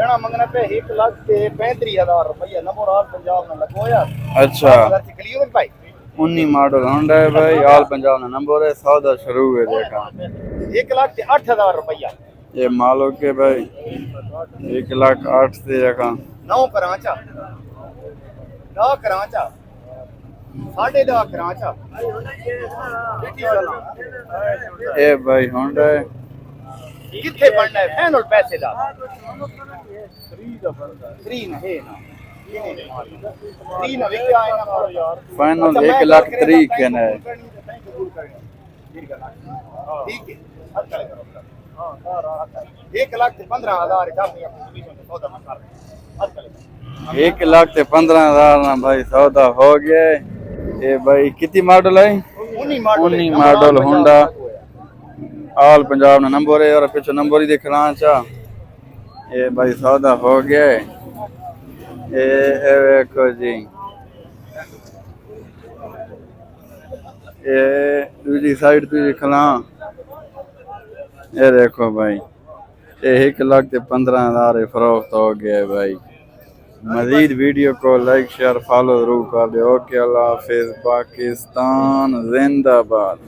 लेना मंगना पे 1,35,000 रुपया नंबर ऑल पंजाब में लगवाया। अच्छा क्लियर भाई 19 मॉडल होंडा है भाई, ऑल पंजाब में नंबर है, सौदा शुरू है देखा। 1,08,000 रुपया ये मालो के भाई 1,08,000 से देखा। 9 कराचा 10 कराचा 10.5 कराचा ये भाई होंडा है किथे बनना है फैनल पैसे दा 3 ना है ना 3 ना विका है ना यार फाइनल 1,03,000 कहना है। ठीक है 1,15,000 1,15,000 ना भाई सौदा हो गया। ये भाई कितनी मॉडल है? 19 मॉडल होंडा, ऑल पंजाब ना नंबर है और पीछे नंबर ही दिख रहा चा। ये भाई सौदा हो गया। ये देखो जी, ये दूसरी साइड पे दिखला। ये देखो भाई ये 1,15,000 फरोख्त हो गया भाई। मजीद वीडियो को लाइक शेयर फॉलो जरूर कर दे। ओके अल्लाह हाफिज, पाकिस्तान जिंदाबाद।